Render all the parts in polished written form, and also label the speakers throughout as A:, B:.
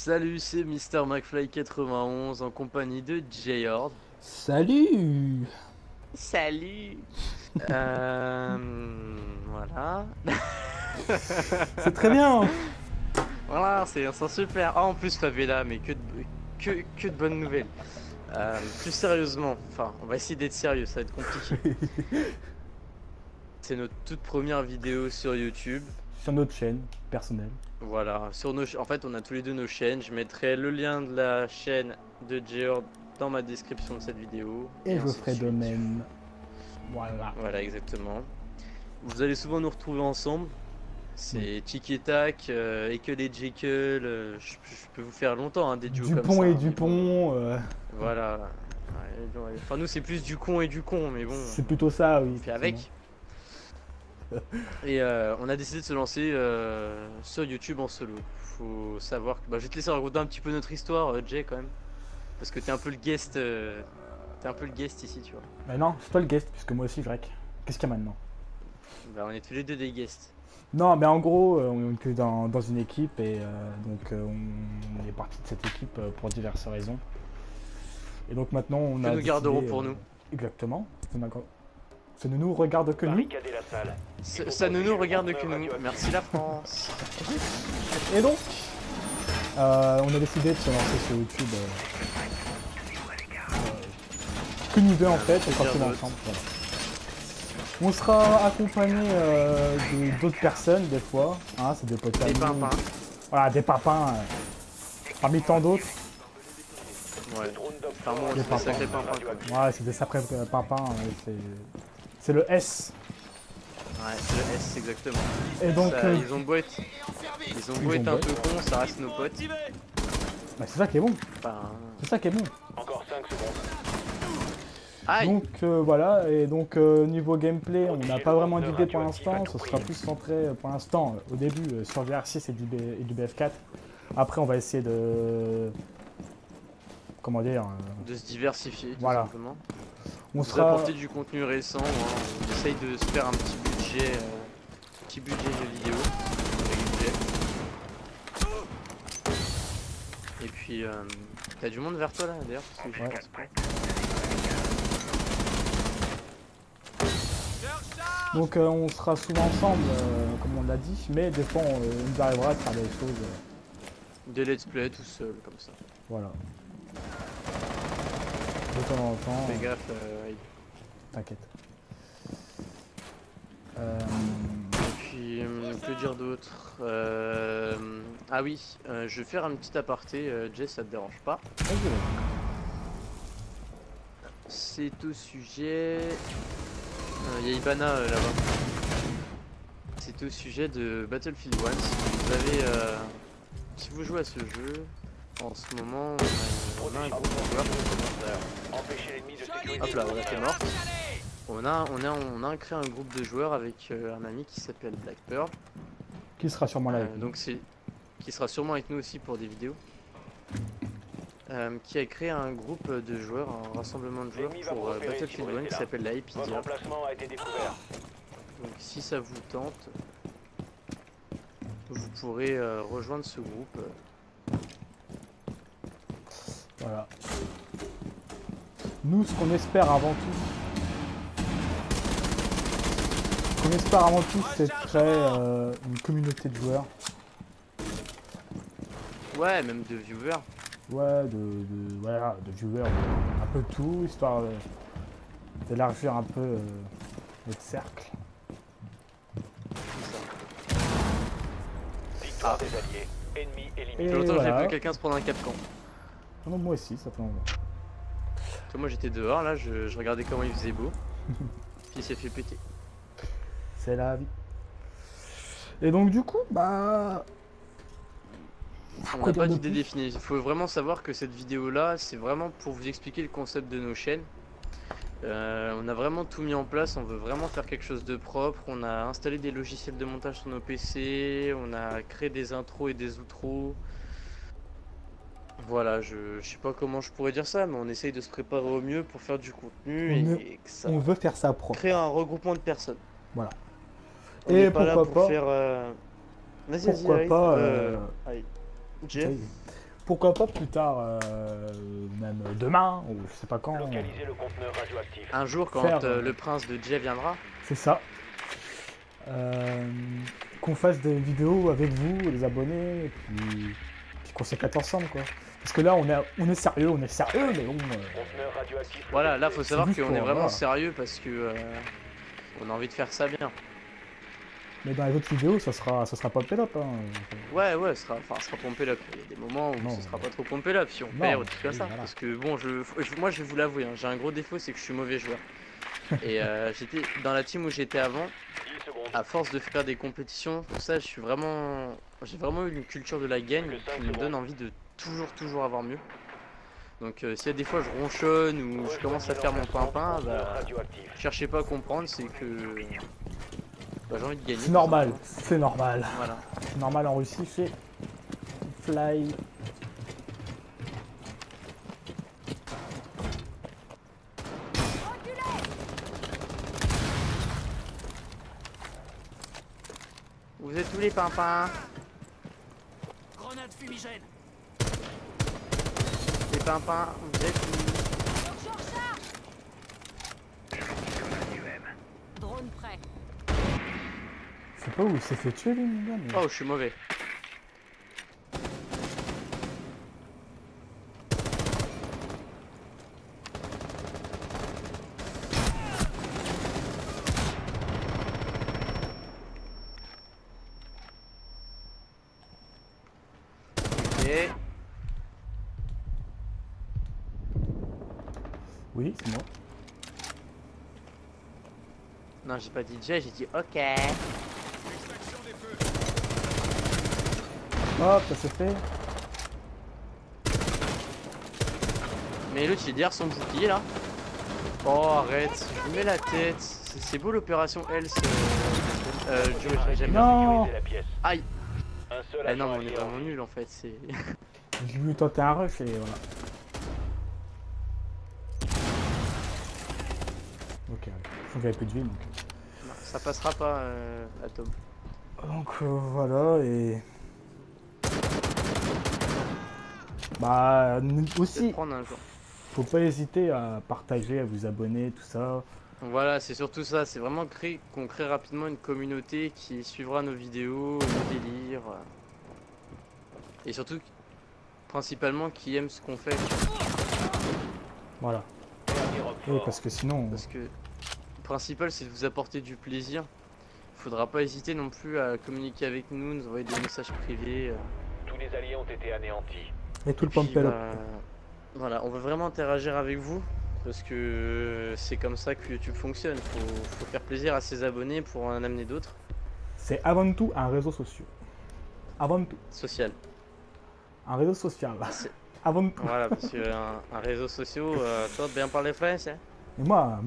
A: Salut, c'est Mister McFly 91 en compagnie de J-Hord.
B: Salut.
A: Salut. Voilà.
B: C'est très bien.
A: Voilà, c'est super. Ah, en plus, Favela, mais que de bonnes nouvelles. Plus sérieusement, enfin, on va essayer d'être sérieux, ça va être compliqué. C'est notre toute première vidéo sur YouTube.
B: Sur notre chaîne personnelle.
A: Voilà, en fait, on a tous les deux nos chaînes. Je mettrai le lien de la chaîne de J-Hord dans ma description de cette vidéo.
B: Et je
A: ainsi de
B: ferai de
A: suite.
B: même. Voilà.
A: Voilà, exactement. Vous allez souvent nous retrouver ensemble. C'est Tic et Tac, Ekel et Jekyll. Je peux vous faire longtemps des duos comme
B: Dupont
A: ça.
B: et
A: Mais bon,
B: Dupont.
A: voilà. Ouais. Enfin, nous, c'est plus du con et du con, mais bon,
B: C'est plutôt ça, oui.
A: on fait
B: Effectivement.
A: avec. Et on a décidé de se lancer sur YouTube en solo. Faut savoir que. Bah, je vais te laisser raconter un petit peu notre histoire, Jay, quand même. Parce que t'es un peu le guest. T'es un peu le guest ici, tu vois.
B: Mais non, c'est toi le guest, puisque moi aussi je rec. Qu'est-ce qu'il y a maintenant?
A: Bah, on est tous les deux des guests.
B: Non, mais en gros, on est que dans une équipe et donc on est parti de cette équipe pour diverses raisons. Et donc maintenant on
A: Que
B: a
A: nous garderons
B: décidé,
A: pour nous.
B: Exactement. Ça ne nous regarde que nous.
C: Barricader la salle.
A: Ça ne nous regarde que nous. Merci la France.
B: Et donc, on a décidé de se lancer sur YouTube. Que nous deux en fait, on sera tous ensemble. Voilà. On sera accompagné d'autres personnes des fois. Hein, c'est des potes à
A: Des
B: nous.
A: pimpins.
B: Voilà, des papins. Parmi tant d'autres.
A: Ouais. Enfin, moi,
B: Des
A: c'est des
B: pimpins.
A: sacrés pimpins, quoi.
B: Ouais, c'est des sacrés papins. C'est le S.
A: Ouais, c'est le S, exactement.
B: Et donc,
A: Ça, ils ont beau être un peu cons, ça reste nos potes.
B: bah, c'est ça qui est bon.
A: Enfin,
B: C'est ça qui est bon.
C: Encore 5 secondes.
A: aïe.
B: Donc voilà, et donc niveau gameplay, on n'a pas vraiment d'idée pour l'instant, ce sera plus centré pour l'instant, au début, sur du R6 et du BF4. Après on va essayer de... Comment dire
A: De se diversifier, tout
B: voilà.
A: simplement.
B: On
A: Vous
B: sera...
A: apporter du contenu récent, hein. On essaye de se faire un petit budget de vidéo. Avec budget. Et puis, t'as du monde vers toi là d'ailleurs parce que j'y
B: Ouais.
A: pense pas.
B: Donc on sera souvent ensemble, comme on l'a dit, mais des fois on nous arrivera de faire des choses...
A: Des let's play tout seul, comme ça.
B: voilà. De temps en temps,
A: Fais gaffe, aïe.
B: t'inquiète.
A: Et puis, que dire d'autre Ah oui, je vais faire un petit aparté, Jess, ça te dérange pas?
B: Vas-y.
A: C'est au sujet... Il y a Ibana là-bas. C'est au sujet de Battlefield 1. Si vous jouez à ce jeu, en ce moment, on a un groupe de joueurs.
C: Empêchez l'ennemi de sécuriser.
A: Hop là, voilà, t'es mort. On a créé un groupe de joueurs avec un ami qui s'appelle Black Pearl.
B: Qui sera sûrement là avec nous.
A: Donc qui sera sûrement avec nous aussi pour des vidéos. Qui a créé un groupe de joueurs, un rassemblement de joueurs pour Battlefield 1 qui s'appelle la
C: Votre
A: Epidia.
C: emplacement a été découvert.
A: Donc si ça vous tente, vous pourrez rejoindre ce groupe.
B: Voilà. Nous, ce qu'on espère avant tout, c'est de créer une communauté de joueurs.
A: Ouais, même de viewers.
B: Ouais, voilà, de viewers, un peu tout, histoire d'élargir un peu notre cercle.
C: Victoire des alliés. Ennemi
B: Et
C: éliminé.
A: Ça fait longtemps que j'ai
B: voilà.
A: vu quelqu'un se prendre un capcan.
B: Ah non, moi aussi, ça fait longtemps.
A: Moi j'étais dehors là, je regardais comment il faisait beau. Puis il s'est fait péter.
B: C'est la vie. Et donc du coup, bah...
A: On
B: quoi
A: n'a pas
B: dire de
A: d'idée
B: plus
A: définie. Il faut vraiment savoir que cette vidéo là, c'est vraiment pour vous expliquer le concept de nos chaînes. On a vraiment tout mis en place, on veut vraiment faire quelque chose de propre. On a installé des logiciels de montage sur nos PC, on a créé des intros et des outros. Voilà, je sais pas comment je pourrais dire ça, mais on essaye de se préparer au mieux pour faire du contenu et que ça
B: On veut faire ça propre.
A: crée un regroupement de personnes.
B: Voilà.
A: On
B: Et
A: n'est pas là
B: pourquoi
A: pour
B: pas
A: faire... Vas-y,
B: Pourquoi
A: vas-y,
B: pas
A: allez. Jeff.
B: ça y est. pourquoi pas plus tard, même demain, ou je sais pas quand.
C: Localisez le conteneur radioactif.
A: Un jour, quand
B: Faire,
A: le prince de Jay viendra.
B: C'est ça. Qu'on fasse des vidéos avec vous, les abonnés, et puis qu'on s'éclate ensemble, quoi. Parce que là, on est sérieux, mais bon.
C: Conteneur radioactif.
A: Voilà, là, faut savoir
B: juste
A: qu'on est
B: pour,
A: vraiment
B: voilà.
A: sérieux parce que on a envie de faire ça bien.
B: Mais dans les autres vidéos, ça sera pas up, hein.
A: Ouais, ce sera pompé up. Il y a des moments où
B: Non.
A: ce sera pas trop pompé up si on
B: Non,
A: perd ou tout comme
B: oui,
A: ça.
B: voilà.
A: Parce que bon, moi, je vais vous l'avouer, hein, j'ai un gros défaut, c'est que je suis mauvais joueur. Et j'étais dans la team où j'étais avant.
C: 10 secondes.
A: À force de faire des compétitions, tout ça, j'ai vraiment eu une culture de la gagne qui me donne envie de toujours avoir mieux. Donc s'il y a des fois je ronchonne ou je commence à faire mon pimpin, bah
C: Radioactif.
A: cherchez pas à comprendre, c'est que j'ai envie de gagner.
B: C'est normal, c'est normal.
A: Voilà.
B: C'est normal en Russie, c'est fly.
A: Vous êtes tous les pimpins?
D: Grenade fumigène.
A: Les pimpins, vous êtes où?
E: Drone prêt.
B: Je sais pas où il s'est fait tuer, lui, mon gars, mais...
A: Oh, je suis mauvais. Ok.
B: Oui, c'est moi.
A: Non, j'ai pas dit Jay, j'ai dit ok.
B: Hop, ça s'est fait.
A: Mais l'autre il est derrière son bouclier là. Oh arrête, je lui mets la tête. C'est beau l'opération L. Joe, j'aime bien.
B: Non.
C: Sécurisez la pièce.
A: Aïe.
C: Un seul
A: Ah non,
C: agent
A: mais on est
C: allié en
A: vraiment
C: vie.
A: nul en fait. C'est.
B: J'ai voulu tenter un rush et voilà. Ok, faut que j'avais plus de vie donc.
A: Non, ça passera pas, Atom.
B: Donc voilà et. Bah
A: Je vais
B: aussi,
A: te prendre un jour.
B: faut pas hésiter à partager, à vous abonner, tout ça.
A: Voilà, c'est surtout ça. C'est vraiment qu'on crée rapidement une communauté qui suivra nos vidéos, nos délires. Et surtout, principalement, qui aime ce qu'on fait.
B: Voilà.
C: Dernier homme
B: Oui,
C: fort.
B: parce que sinon.
A: Parce que le principal, c'est de vous apporter du plaisir. Faudra pas hésiter non plus à communiquer avec nous, nous envoyer des messages privés.
C: Tous les alliés ont été anéantis.
B: Et tout le
A: Puis,
B: pump up.
A: voilà, on veut vraiment interagir avec vous parce que c'est comme ça que YouTube fonctionne. Faut faire plaisir à ses abonnés pour en amener d'autres.
B: C'est avant tout un réseau social. Avant tout,
A: Social.
B: un réseau social.
A: C'est-
B: Avant tout.
A: Voilà, parce qu'un réseau social, toi, bien parler français.
B: Et moi,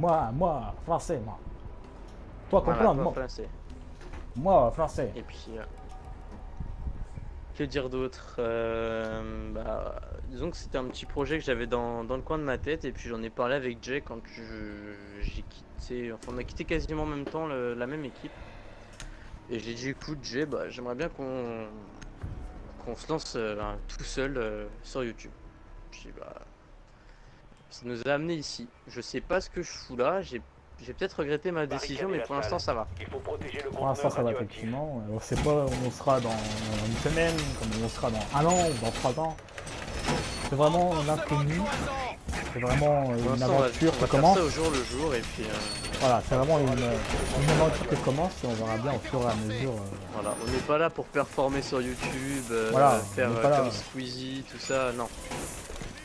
B: français, moi. Toi,
A: Voilà,
B: comprendre,
A: toi,
B: moi.
A: français.
B: Moi, français.
A: Et puis, que dire d'autre disons que c'était un petit projet que j'avais dans le coin de ma tête et puis j'en ai parlé avec Jay quand j'ai quitté, enfin on a quitté quasiment en même temps la même équipe. Et j'ai dit écoute Jay, j'aimerais bien qu'on se lance tout seul sur YouTube. Je dis ça nous a amené ici. Je sais pas ce que je fous là, j'ai peut-être regretté ma décision mais pour l'instant ça va.
C: Il faut protéger le
B: Pour l'instant,
C: conteneur
B: ça va
C: radioactif.
B: effectivement. On sait pas où on sera dans une semaine, comme on sera dans un an ou dans 3 ans. C'est vraiment l'inconnu. C'est vraiment
A: Pour
B: une
A: l'instant, on va
B: aventure
A: faire
B: qui commence.
A: ça au jour le jour et puis
B: Voilà, c'est vraiment une aventure qui commence et on verra bien au fur et à mesure.
A: voilà, on n'est pas là pour performer sur YouTube,
B: Voilà,
A: faire
B: on n'est pas là.
A: comme Squeezie, tout ça, non.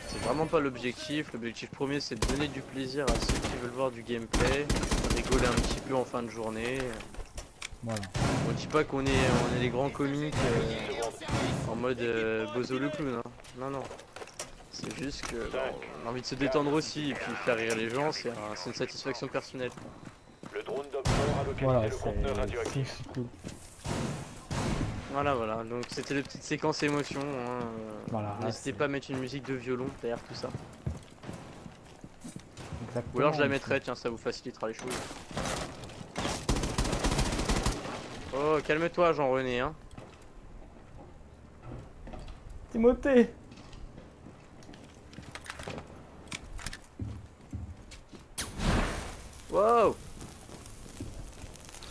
A: C'est vraiment pas l'objectif. L'objectif premier, c'est de donner du plaisir à ceux qui veulent voir du gameplay, rigoler un petit peu en fin de journée.
B: Voilà.
A: On dit pas qu'on est les grands comiques en mode Bozo le clown, hein. Non. C'est juste que on a envie de se détendre aussi et puis faire rire les gens, c'est une satisfaction personnelle.
C: Le drone d'Opsor a localisé
B: Voilà,
C: le conteneur radioactif.
B: c'est cool.
A: Voilà, donc c'était les petites séquences émotions. Hein.
B: Voilà,
A: N'hésitez pas à mettre une musique de violon derrière tout ça.
B: Exactement.
A: Ou alors je la mettrai, tiens, ça vous facilitera les choses. Oh, calme-toi, Jean-René, hein.
B: Timothée,
A: Wow.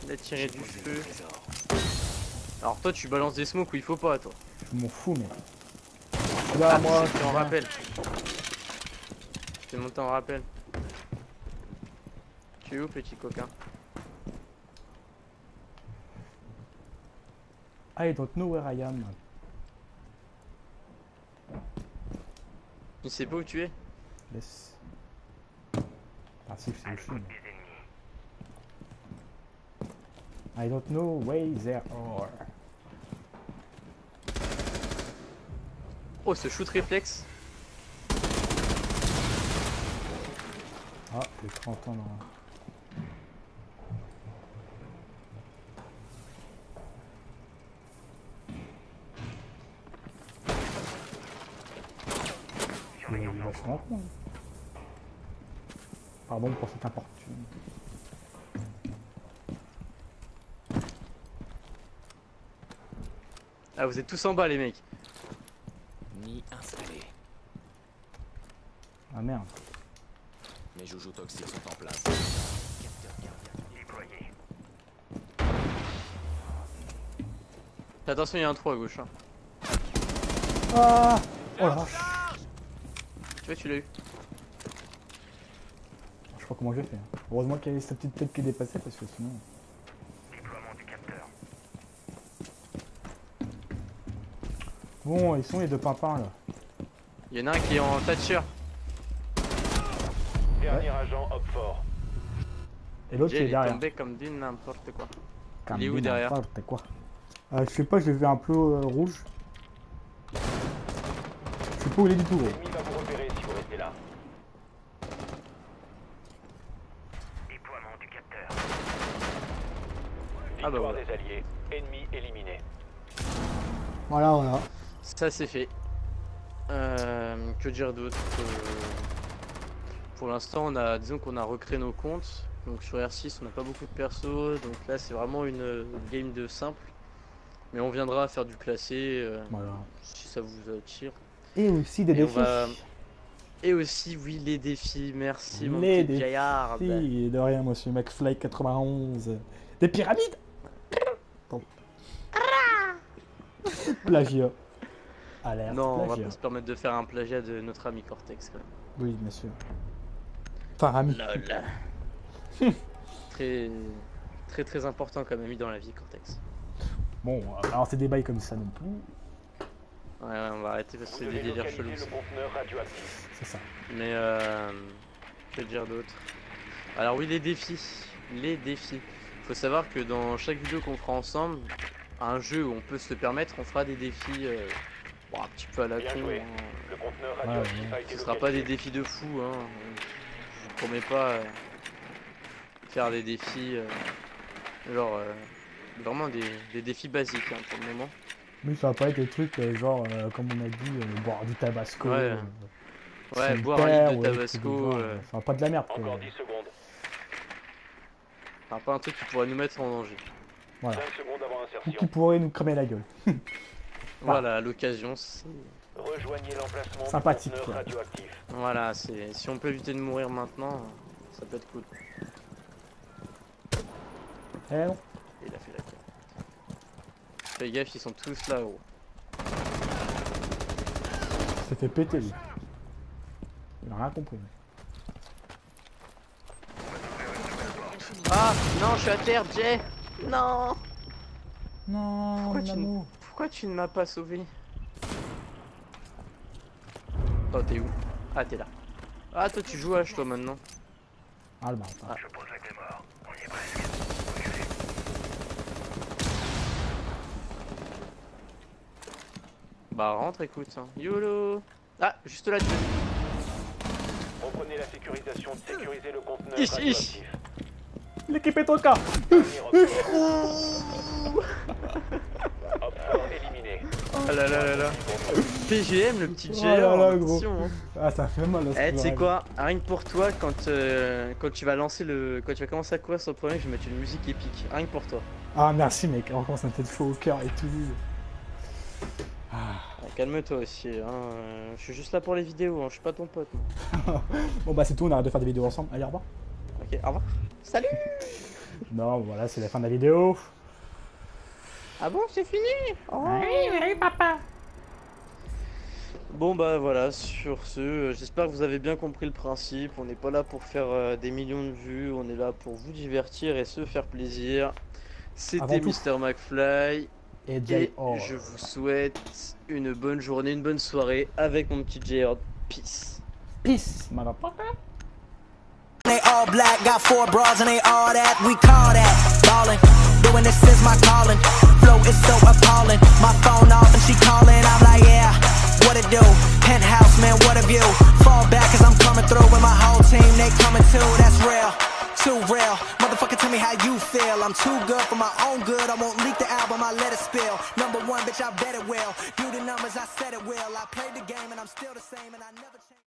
A: Il a tiré du feu. Alors toi tu balances des smokes où il faut pas toi.
B: Je m'en fous, mais. Là, moi,
A: je t'en rappelle. Je t'ai monté en rappel. Tu es où petit coquin?
B: I don't know where I am.
A: Il sait pas où tu es?
B: Laisse. Ah si, je sais où je suis. I don't know where they are.
A: Oh ce shoot réflexe.
B: Ah, j'ai 30 ans dans... Il est vachement con. Pardon pour cette importune.
A: Ah vous êtes tous en bas les mecs.
D: Ni installé.
B: Ah merde.
D: Mes joujos toxiques sont en place. Capteur cardiaque déployé.
A: Attention il y a un trou à gauche. Hein.
B: Ah oh la vache.
A: Tu vois tu l'as eu.
B: Je sais pas comment j'ai fait. Hein. Heureusement qu'il y avait cette petite tête qui dépassait parce que sinon...
C: Déploiement du capteur.
B: Bon, ils sont les deux pimpins là.
A: Il y en a un qui est en Thatcher.
C: Dernier agent Hop fort.
B: Et l'autre qui
A: Il
B: est
A: est
B: derrière.
A: tombé comme dit n'importe quoi.
B: Comme
A: il est où
B: dit
A: derrière?
B: n'importe quoi. Je sais pas, je l'ai vu un peu rouge. Je sais pas où il est du tout gros.
C: L'ennemi va vous repérer si vous restez là. Déploiement du capteur.
A: Ah bah
C: Victoire
A: voilà.
C: des alliés. Ennemi éliminé.
B: Voilà, voilà.
A: Ça c'est fait. Que dire d'autre? Pour l'instant on a, disons qu'on a recréé nos comptes. Donc sur R6 on n'a pas beaucoup de persos. Donc là c'est vraiment une game de simple. Mais on viendra faire du classé
B: Voilà.
A: si ça vous attire.
B: Et aussi des
A: Et on
B: défis.
A: va- Et aussi oui les défis. Merci mon
B: Les
A: petit
B: défis.
A: gaillard.
B: Si, de rien, monsieur McFly 91. Des pyramides. Attends. Plagiat. Alerte,
A: Non, on va
B: plagiat.
A: pas se permettre de faire un plagiat de notre ami Cortex quand même.
B: Oui, bien sûr. Enfin, ami.
A: Lol. Très très très important comme ami dans la vie Cortex.
B: Bon, alors c'est des bails comme ça non plus.
A: Ouais, on va arrêter parce que
C: Vous
A: c'est des
C: devez
A: délires
C: localiser
A: chelous.
C: le
A: ça.
C: conteneur radioactif.
B: C'est ça.
A: Mais que dire d'autre? Alors oui les défis. Les défis. Faut savoir que dans chaque vidéo qu'on fera ensemble, un jeu où on peut se le permettre, on fera des défis bon, un petit peu à la
C: Bien
A: con.
C: joué.
A: Hein.
C: Le conteneur radioactif a été
A: Ce sera pas des
C: localisé.
A: défis de fou. Hein. Je vous promets pas faire des défis genre vraiment des défis basiques hein, pour le moment.
B: Mais ça va pas être des trucs genre, comme on a dit, boire du tabasco.
A: Ouais. Ouais,
B: solitaire,
A: boire un litre de
B: ou des trucs
A: tabasco.
B: du genre, enfin, pas de la merde quoi.
C: Encore 10 secondes.
A: Enfin, pas un truc qui pourrait nous mettre en danger.
B: Voilà.
C: 5 secondes avant
B: Ou qui
C: insertion.
B: pourrait nous cramer la gueule.
A: Voilà, à l'occasion,
C: Rejoignez l'emplacement
B: Sympathique,
C: du
B: quoi.
C: conteneur radioactif.
A: voilà, si on peut éviter de mourir maintenant, ça peut être cool.
B: Eh non.
A: Et il a fait la carte. Fais gaffe, ils sont tous là, gros.
B: s'est fait péter lui. Il a rien compris.
A: Ah non, je suis à terre, Jay. Non.
B: Non,
A: Pourquoi
B: mon
A: tu,
B: amour.
A: pourquoi tu ne m'as pas sauvé? Oh, t'es où? Ah, t'es là. Ah, toi, tu joues H, toi, maintenant.
B: Ah le bâtard.
A: Ah.
C: Je protège les morts. On y est presque.
A: Bah, rentre, écoute. Hein. YOLO. Ah, juste là-dessus.
C: Reprenez la sécurisation. Sécurisez le conteneur
A: Ici.
C: radioactif.
B: L'équipe est au cas.
C: Dernier report. Option éliminé.
A: Ah là là là là. PGM, le petit
B: Oh
A: Jay.
B: là là,
A: attention, hein.
B: Ah ça fait mal à ce
A: Eh, tu sais
B: moment-là.
A: quoi? Rien que pour toi, quand tu vas lancer le. Quand tu vas commencer à courir sur le premier, je vais mettre une musique épique. Rien que pour toi.
B: Ah merci mec, encore ça me fait chaud au cœur et tout. Ah.
A: Ah, calme-toi aussi. Hein. Je suis juste là pour les vidéos, hein. Je suis pas ton pote. Moi.
B: Bon bah c'est tout, on arrête de faire des vidéos ensemble. Allez, au revoir.
A: Ok, au revoir. Salut.
B: Non, voilà, c'est la fin de la vidéo.
A: Ah bon, c'est fini? Oh.
B: Oui, papa.
A: Bon bah voilà, sur ce, j'espère que vous avez bien compris le principe. On n'est pas là pour faire des millions de vues, on est là pour vous divertir et se faire plaisir. C'était
B: Avant tout.
A: Mr. McFly.
B: Et
A: Et
B: J.O.
A: je vous souhaite une bonne journée, une bonne soirée avec mon petit J.O. Peace.
B: Peace, motherfucker.
E: They all black, got 4 bras and they all that, we call that ballin'. Doing this is my calling, flow is so appalling. My phone off and she calling, I'm like yeah, what it do? Penthouse man, what a view. Fall back cause I'm coming through with my whole team, they coming too, that's real. Too real, motherfucker tell me how you feel. I'm too good for my own good, I won't leak the album, I let it spill. #1 bitch, I bet it will. Do the numbers, I said it will. I played the game and I'm still the same and I never change.